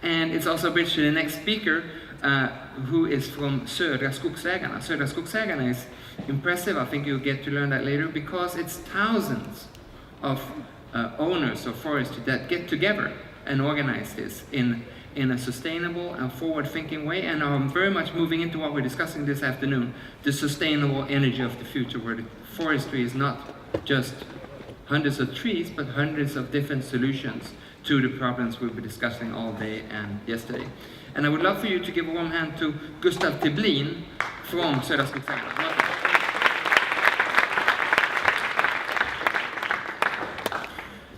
And it's also a bridge to the next speaker, who is from Södra Skogsägarna. Södra Skogsägarna is impressive. I think you'll get to learn that later, because it's thousands of owners of forestry that get together and organize this in a sustainable and forward-thinking way, and are very much moving into what we're discussing this afternoon, the sustainable energy of the future, where the forestry is not just hundreds of trees, but hundreds of different solutions to the problems we've been discussing all day and yesterday. And I would love for you to give a warm hand to Gustav Tibblin from Södra Skogsägarna.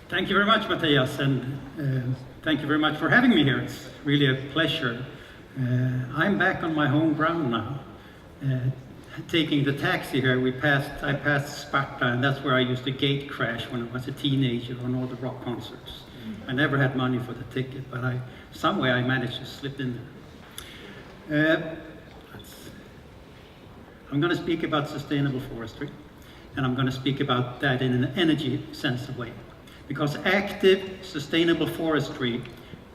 Thank you very much, Matthias, and thank you very much for having me here. It's really a pleasure. I'm back on my home ground now. Taking the taxi here, I passed Sparta, and that's where I used to gate crash when I was a teenager on all the rock concerts. I never had money for the ticket, but some way I managed to slip in there. I'm going to speak about sustainable forestry, and I'm going to speak about that in an energy sensitive way. Because active, sustainable forestry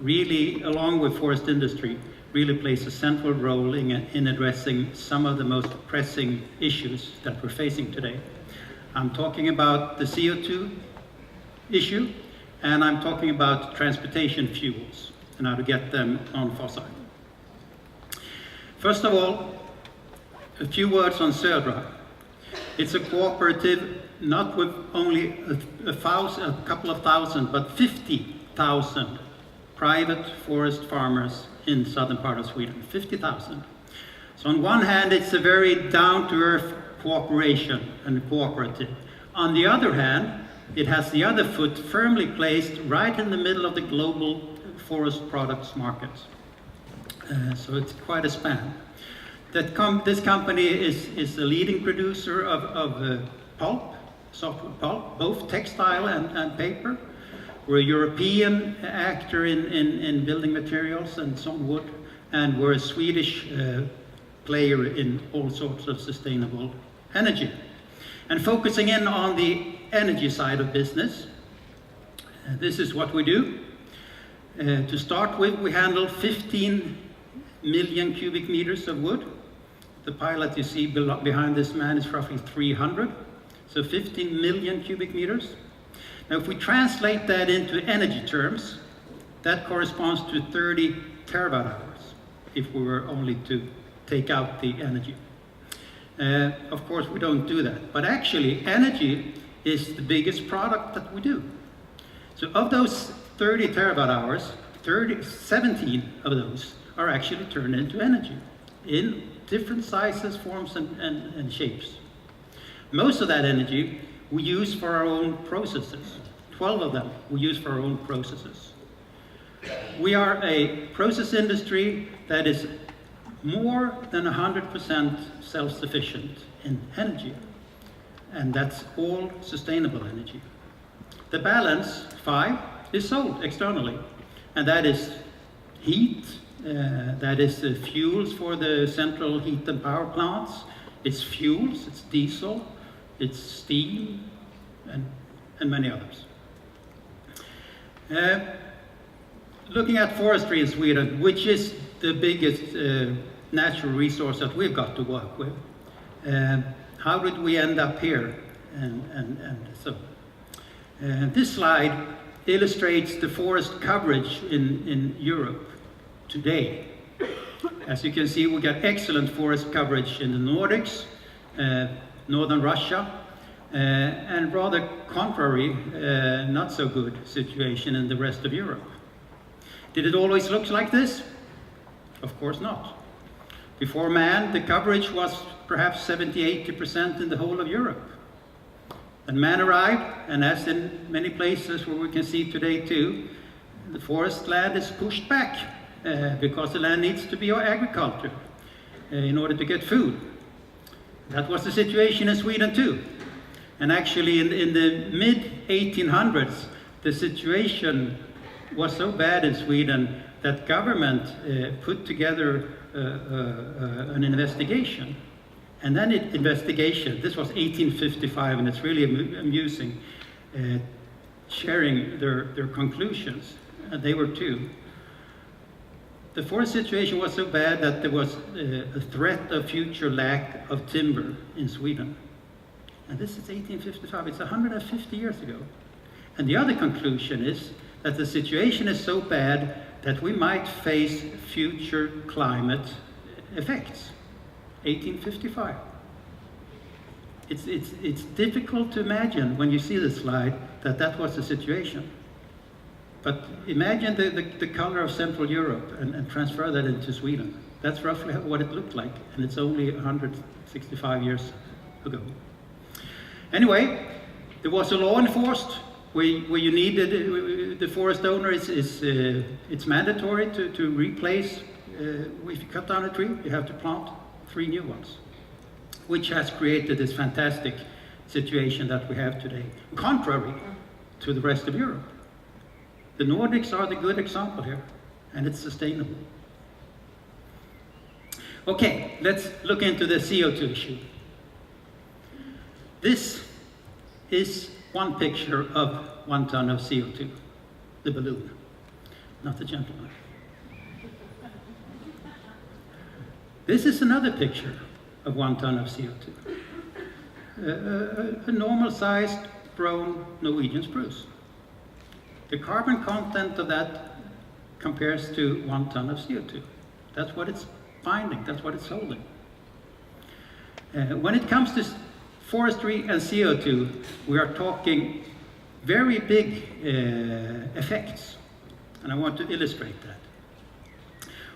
really, along with forest industry, really plays a central role in addressing some of the most pressing issues that we're facing today. I'm talking about the CO2 issue, and I'm talking about transportation fuels and how to get them on fossil. First of all, a few words on Södra. It's a cooperative, not with only a couple of thousand, but 50,000 private forest farmers in southern part of Sweden, 50,000. So on one hand, it's a very down-to-earth cooperation and cooperative. On the other hand, it has the other foot firmly placed right in the middle of the global forest products market. So it's quite a span. This company is a leading producer of pulp, softwood pulp, both textile and paper. We're a European actor in building materials and some wood, and we're a Swedish player in all sorts of sustainable energy. And focusing in on the energy side of business, this is what we do. To start with, we handle 15 million cubic meters of wood. The pilot you see behind this man is roughly 300, so 15 million cubic meters. Now, if we translate that into energy terms, that corresponds to 30 terawatt hours, if we were only to take out the energy. Of course, we don't do that, but actually, energy is the biggest product that we do. So of those 30 terawatt hours, 17 of those are actually turned into energy in different sizes, forms, and shapes. Most of that energy we use for our own processes. 12 of them we use for our own processes. We are a process industry that is more than 100% self-sufficient in energy, and that's all sustainable energy. The balance, 5, is sold externally, and that is heat, that is fuels for the central heat and power plants, it's fuels, it's diesel, it's steam, and many others. Looking at forestry in Sweden, which is the biggest natural resource that we've got to work with, how did we end up here? This slide illustrates the forest coverage in Europe today. As you can see, we got excellent forest coverage in the Nordics, northern Russia, and rather contrary, not so good situation in the rest of Europe. Did it always look like this? Of course not. Before man, the coverage was perhaps 70–80% in the whole of Europe. And man arrived, and as in many places where we can see today too, the forest land is pushed back because the land needs to be agriculture in order to get food. That was the situation in Sweden too. And actually in the mid-1800s, the situation was so bad in Sweden that government put together an investigation. And then investigation, this was 1855, and it's really amusing, sharing their conclusions. They were two. the forest situation was so bad that there was a threat of future lack of timber in Sweden. And this is 1855, it's 150 years ago. And the other conclusion is that the situation is so bad that we might face future climate effects. 1855. It's difficult to imagine when you see the slide that that was the situation. But imagine the color of Central Europe and transfer that into Sweden. That's roughly what it looked like, and it's only 165 years ago. Anyway, there was a law enforced where you needed, the forest owner it's mandatory to replace, if you cut down a tree, you have to plant 3 new ones, which has created this fantastic situation that we have today, contrary to the rest of Europe. The Nordics are the good example here, and it's sustainable. Okay, let's look into the CO2 issue. This is one picture of 1 ton of CO2, the balloon, not the gentleman. This is another picture of 1 ton of CO2. A normal-sized brown Norwegian spruce. The carbon content of that compares to 1 ton of CO2. That's what it's finding, that's what it's holding. When it comes to forestry and CO2, we are talking very big effects, and I want to illustrate that.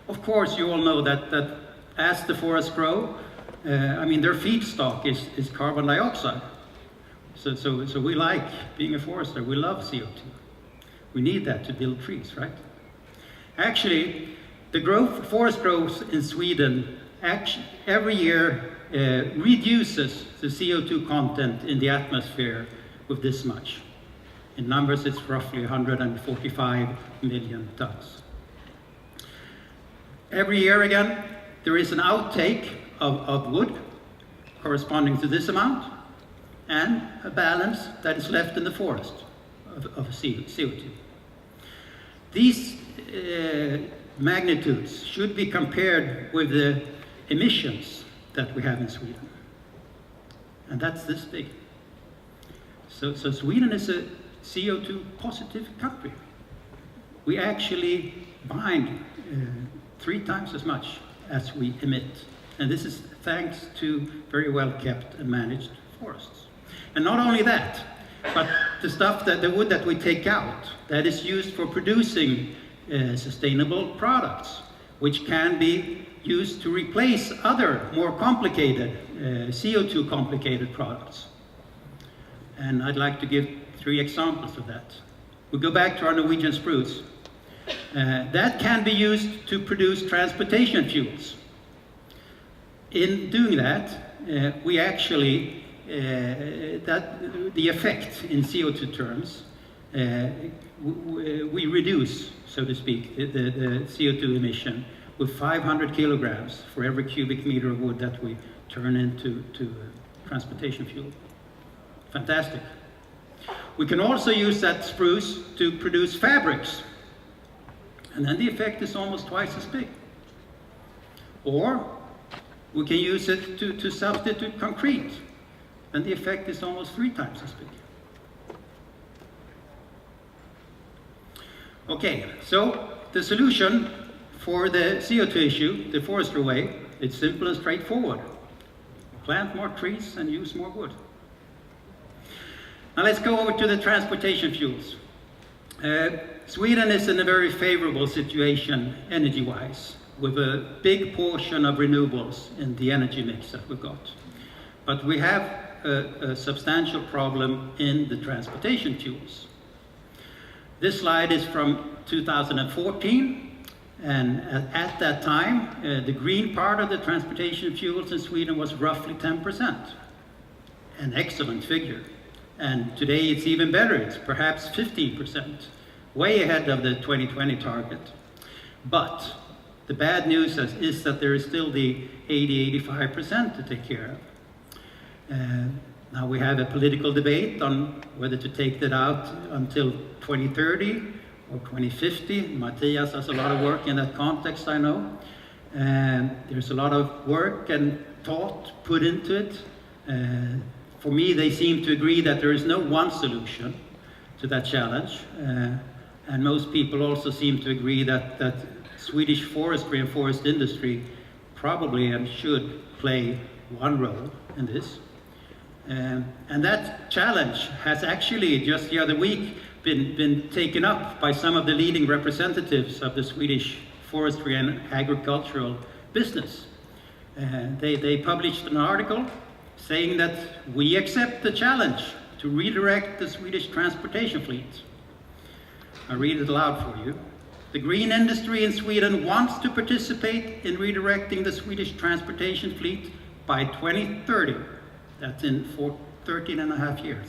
Of course, you all know that as the forests grow, their feedstock is carbon dioxide. So we like being a forester, we love CO2. We need that to build trees, right? Actually, the forest growth in Sweden every year reduces the CO2 content in the atmosphere with this much. In numbers, it's roughly 145 million tons. Every year again, there is an outtake of wood corresponding to this amount, and a balance that is left in the forest of CO2. These magnitudes should be compared with the emissions that we have in Sweden. And that's this big. So Sweden is a CO2 positive country. We actually bind 3 times as much as we emit. And this is thanks to very well kept and managed forests. And not only that, but the wood that we take out, that is used for producing sustainable products, which can be used to replace other more complicated, CO2 complicated products. And I'd like to give 3 examples of that. We go back to our Norwegian spruce. That can be used to produce transportation fuels. In doing that, we actually, the effect in CO2 terms, we reduce, so to speak, the CO2 emission with 500 kilograms for every cubic meter of wood that we turn into transportation fuel. Fantastic. We can also use that spruce to produce fabrics, and then the effect is almost twice as big. Or we can use it to substitute concrete, and the effect is almost 3 times as big. Okay, so the solution for the CO2 issue, the forestry way, it's simple and straightforward. Plant more trees and use more wood. Now let's go over to the transportation fuels. Sweden is in a very favorable situation energy-wise, with a big portion of renewables in the energy mix that we've got. But we have a substantial problem in the transportation fuels. This slide is from 2014, and at that time, the green part of the transportation fuels in Sweden was roughly 10%. An excellent figure. And today it's even better, it's perhaps 15%, way ahead of the 2020 target. But the bad news is that there is still the 80–85% to take care of. Now we have a political debate on whether to take that out until 2030 or 2050. Matthias has a lot of work in that context, I know. And there's a lot of work and thought put into it. For me, they seem to agree that there is no one solution to that challenge. And most people also seem to agree that Swedish forestry and forest industry probably and should play one role in this. And that challenge has actually just the other week been taken up by some of the leading representatives of the Swedish forestry and agricultural business. They published an article saying that we accept the challenge to redirect the Swedish transportation fleet. I'll read it aloud for you. The green industry in Sweden wants to participate in redirecting the Swedish transportation fleet by 2030. That's in 13 and a half years.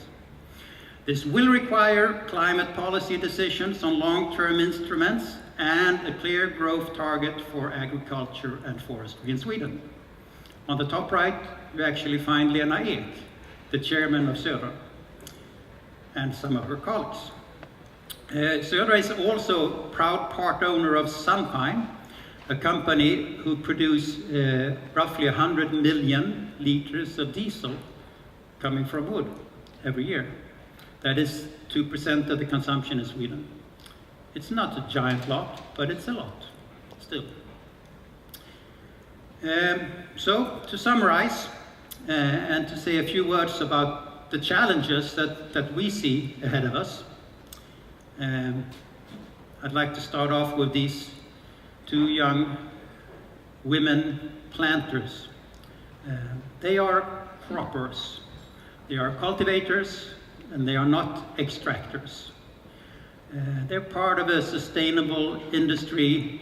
This will require climate policy decisions on long-term instruments and a clear growth target for agriculture and forestry in Sweden. On the top right, you actually find Lena Ek, the chairman of Södra, and some of her colleagues. Södra is also proud part owner of Sunpine, a company who produce roughly 100 million liters of diesel coming from wood every year. That is 2% of the consumption in Sweden. It's not a giant lot, but it's a lot, still. So, to summarize, and to say a few words about the challenges that we see ahead of us, I'd like to start off with these two young women planters. They are croppers, they are cultivators, and they are not extractors. They're part of a sustainable industry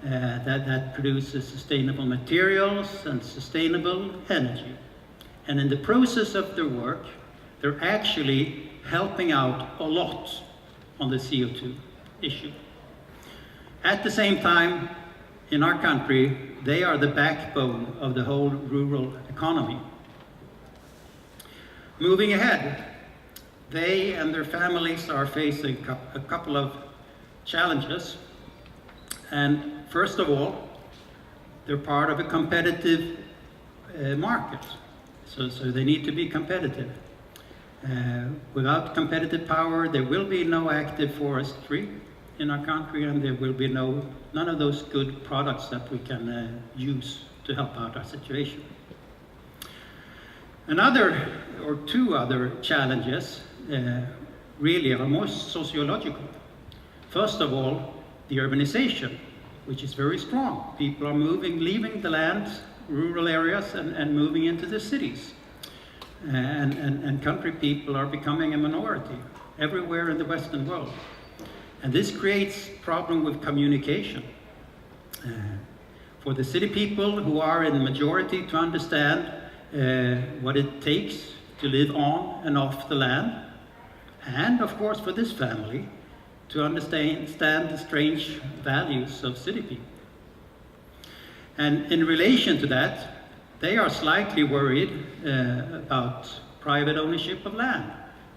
that produces sustainable materials and sustainable energy. And in the process of their work, they're actually helping out a lot on the CO2 issue. At the same time, in our country, they are the backbone of the whole rural economy. Moving ahead, they and their families are facing a couple of challenges. And first of all, they're part of a competitive market. So they need to be competitive. Without competitive power, there will be no active forestry in our country, and there will be none of those good products that we can use to help out our situation. Another, or two other challenges really are more sociological. First of all, the urbanization, which is very strong. People are leaving the land, rural areas, and moving into the cities. And country people are becoming a minority everywhere in the Western world. And this creates problem with communication. For the city people who are in the majority to understand what it takes to live on and off the land, and of course for this family to understand the strange values of city people. And in relation to that, they are slightly worried about private ownership of land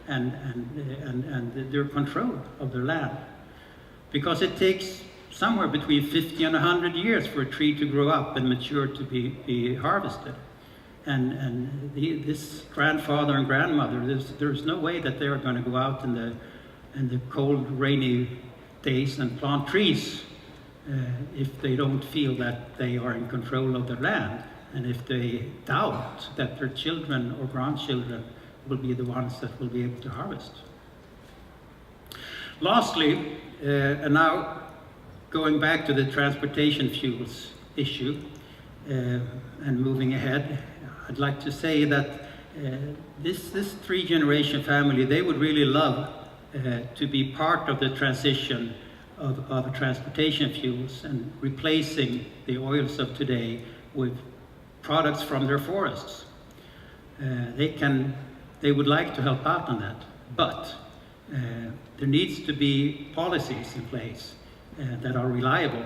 and their control of their land. Because it takes somewhere between 50 and 100 years for a tree to grow up and mature to be harvested. And this grandfather and grandmother, there's no way that they are going to go out in the cold, rainy days and plant trees if they don't feel that they are in control of their land, and if they doubt that their children or grandchildren will be the ones that will be able to harvest. Lastly, and now going back to the transportation fuels issue and moving ahead, I'd like to say that this three-generation family, they would really love to be part of the transition of transportation fuels and replacing the oils of today with products from their forests. They would like to help out on that, but there needs to be policies in place that are reliable,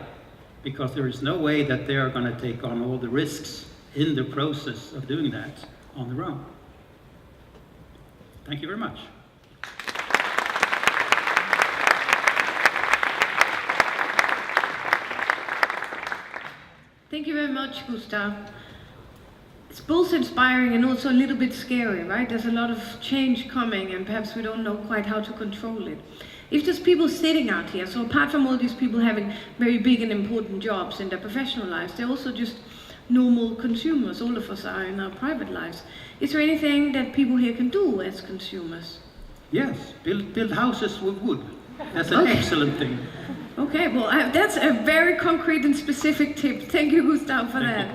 because there is no way that they are going to take on all the risks in the process of doing that on their own. Thank you very much. Thank you very much, Gustav. It's both inspiring and also a little bit scary, right? There's a lot of change coming and perhaps we don't know quite how to control it. If there's people sitting out here, so apart from all these people having very big and important jobs in their professional lives, they're also just normal consumers. All of us are in our private lives. Is there anything that people here can do as consumers? Yes, build houses with wood. That's an excellent thing. Okay, well, that's a very concrete and specific tip. Thank you, Gustav, for that.